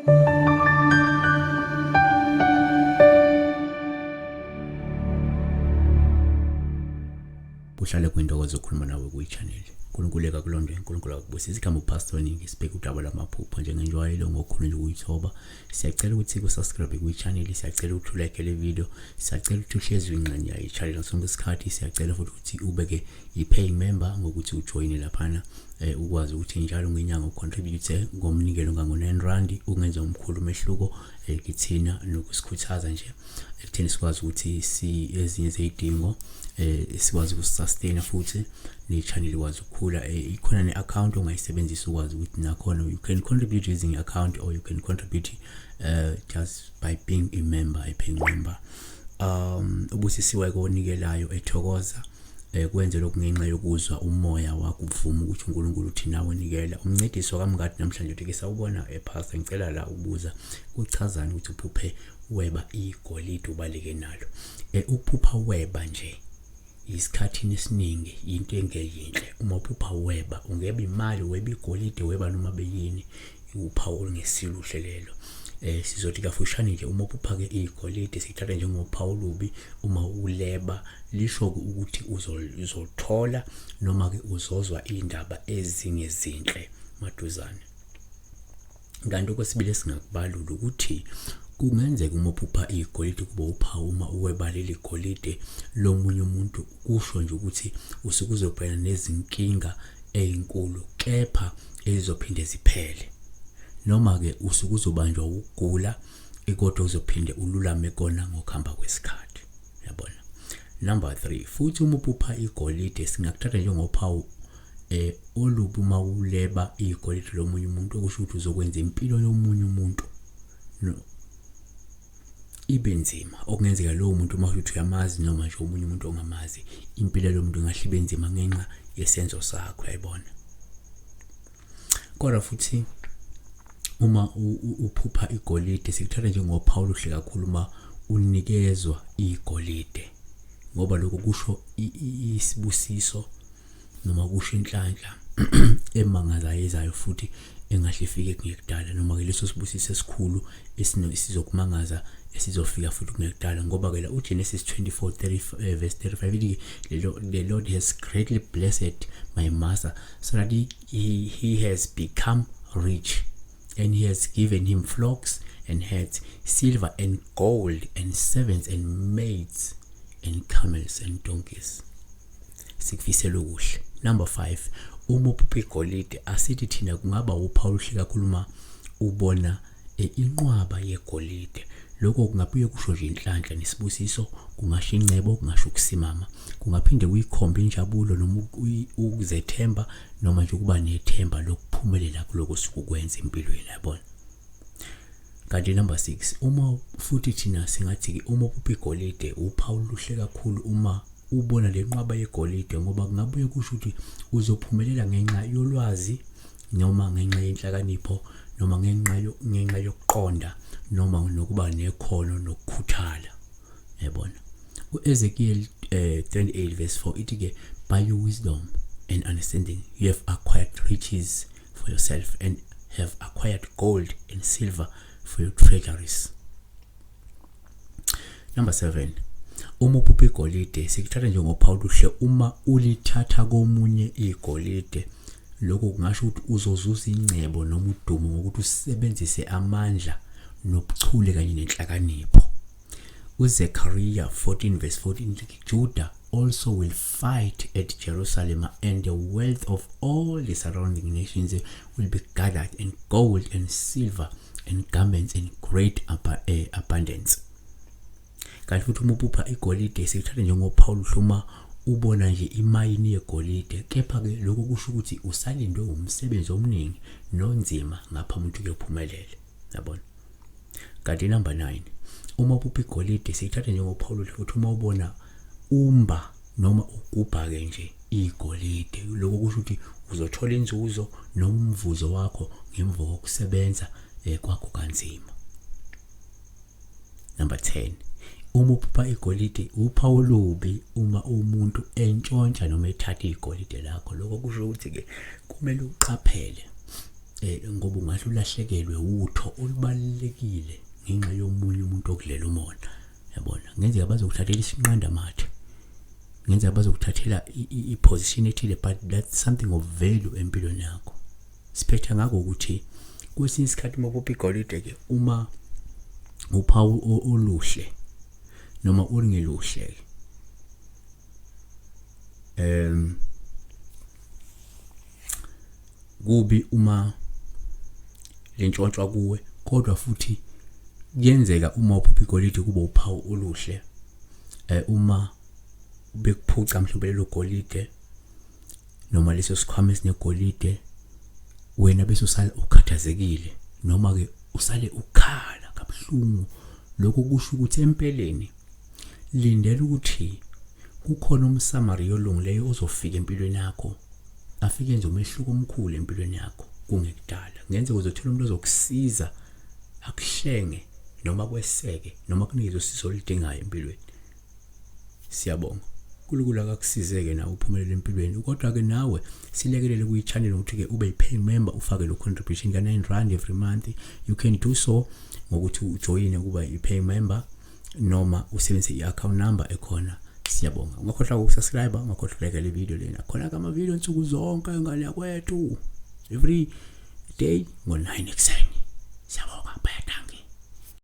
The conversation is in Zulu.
Uhlale kwintokozo zokhuluma nawe kwi-channel. uNkulunkulu akakulonde, uNkulunkulu akubusise. Igama uPastor Ningi sibheka udaba lamaphupho njengenjwayelo ngokhulu ukuyithoba. Siyacela ukuthi usubscribe kwi-channel, siyacela ukuthi ulike le video, siyacela ukuthi uhlezi ingxenye yayo i-channel ngasonke isikhathi, siyacela futhi ukuthi ubeke i-paying member ngokuthi ujoine laphana ukwazi ukuthi njalo ngenyanga ucontribute ngomnikelo ngango-R9 ungenza umkhulu umehluko kithina nokusikhuthaza nje ekutheni sikwazi ukuthi ezinye zezidingo sikwazi ukusustain futhi ne-channel ikwazi ukukhula. Ikhona ne-account ongayisebenzisa ukwazi ukuthi nakhona you can contribute using account or you can contribute just by being a member, a paying member. Ubusisiwe konikelayo ethokoza kwenze lokhu ngenxa yokuzwa umoya wakho uvuma ukuthi uNkulunkulu uthi nawe nikela. Umncediso kaMngadi namhlanje uthi ke sawubona pastor ngicela la ubuza uchazana ukuthi uphuphe weba igolide ubaleke nalo. Ukuphupha weba nje isikhathini esiningi into engeyinhle. Uma uphupha weba ungeba imali, weba igolide, weba noma beyini, uphawu olungesiluhle lelo. Sizothi kafushane nje uma uphupha ke igolide sikuthatha njengophawu olubi. Uma uleba lisho ukuthi uzothola noma ke uzozwa indaba ezingezinhle maduzane. Kanti okwesibili singakubalula ukuthi kungenzeka uma uphupha igolide kuba uphawu uma uweba leli golide lomunye umuntu kusho nje ukuthi usuke uzobhekana nezinkinga ezinkulu kepha ezizophinde ziphele. Noma ke usuke uzobanjwa ukugula kodwa uzophinde ululame kona ngokuhamba kwesikhathi. Yabona. Number 3, futhi uma uphupha igolide singakuthatha njengophawu olubi uma uleba igolide lomunye umuntu okusho ukuthi uzokwenza impilo yomunye umuntu ibe nzima. Okungenzeka lowo muntu uma uthi uyamazi noma nje omunye umuntu ongamazi, impilo yomuntu ingahlibe nzima ngenxa yesenzo sakho, yayibona. Kodwa futhi uma uphupha igolide sikuthatha njengophawu oluhle kakhulu uma unikezwa igolide, ngoba lokho kusho isibusiso noma kusho inhlanhla emangazayo ezayo futhi engahle ifike kungekudala, noma ke leso sibusiso esikhulu esizokumangaza esizofika futhi kungekudala. Ngoba ke la uGenesis 24:30 verse 35 ithi the Lord has greatly blessed my master so that he has become rich, and he has given him flocks and herds, silver and gold, and servants and maids, and camels and donkeys. Sikufisela okuhle. Number 5, uma uphupha igolide asithi thina kungaba uphawu oluhle kakhulu uma ubona inqwaba yegolide. Lokho kungabuye kusho nje inhlanhla nesibusiso, kungasho ingcebo, kungasho ukusimama, kungaphinde kuyikhombe injabulo noma ukuzethemba noma nje ukuba nethemba lokuphumelela kuloko sikukwenza empilweni, yabona. Kanti number 6, uma futhi thina singathi ke uma uphupha igolide uphawu oluhle kakhulu uma ubona lenqwaba yegolide, ngoba kungabuye kusho ukuthi uzophumelela ngenxa yolwazi noma ngenxa yenhlakanipho noma ngenxa yokuqonda noma nokuba nekhono nokukhuthala, yabona. uEzekiel 28 verse 4 ithi ke by your wisdom and understanding you have acquired riches for yourself and have acquired gold and silver for your treasuries. Number 7, uma uphupha igolide sikuthatha njengophawu oluhle uma ulithatha komunye igolide. Lokho kungasho ukuthi uzozuza ingcebo noma udumo ngokuthi usebenzise amandla nobuchule kanye nenhlakanipho. uZechariah 14 verse 14 Judah also will fight at Jerusalem, and the wealth of all the surrounding nations will be gathered, and gold and silver and garments in great abundance. Kanti futhi uma uphupha igolide sikuthatha njengophawu oluhle uma ubona nje imayini yegolide, kepha ke lokho kusho ukuthi usalindwe umsebenzi omningi nonzima ngaphambi ukuthi uyophumelela, yabona. Kanti number 9, uma uphupha igolide sikuthatha njengophawu oluhle futhi uma ubona umba noma ugubha ke nje igolide, lokho kusho ukuthi uzothola inzuzo noma umvuzo wakho ngemva kokusebenza kwakho kanzima. Number 10, uma uphupha igolide uphawu olubi uma umuntu entshontsha noma ethatha igolide lakho. Lokho kusho ukuthi ke kumele uqaphele ngoba ungahle ulahlekelwe utho olubalekile ngenxa yomunye umuntu okulela umona, yabona. Ngenzeka bazokuthathela isinqanda mathe, ngenzeka bazokuthathela i-position ethile, but that's something of value empilweni yakho. Siphetha ngako ukuthi kwesinye isikhathi uMaphupha Igolide ke uma uphawu oluhle noma ulingeluhle kubi uma lentshontshwa kuwe, kodwa futhi kuyenzeka uma uphupha igolide kuba uphawu oluhle uma bekuphuca mhlawumbe lelo golide noma leso sikhwama esinegolide, wena bese usala ukhathazekile noma ke usale ukhala kabuhlungu. Lokho kusho ukuthi empeleni lindela ukuthi kukhona umsamari olungileyo ozofika empilweni yakho, afike enze umehluko omkhulu empilweni yakho kungekudala. Ngenzeka uzothola umuntu ozokusiza, akuhlenge noma kweseke noma kunikeze usizo oludingayo empilweni. Siyabonga. uNkulunkulu akakusizeke nawe uphumelele empilweni. Kodwa ke nawe silekelele kuyi-channel ukuthi ke ube yi-paying member, ufake lo contribution ka-R9 every month. You can do so ngokuthi ujoyine kuba yi-paying member noma usebenzise i-account number ekhona. Siyabonga. Ungakhohlwa ukusubscribe, ungakhohlwa ukulike le video lena. Khona kama video nsuku zonke ngane yakwethu every day ngo-9 ekuseni. Siyabonga.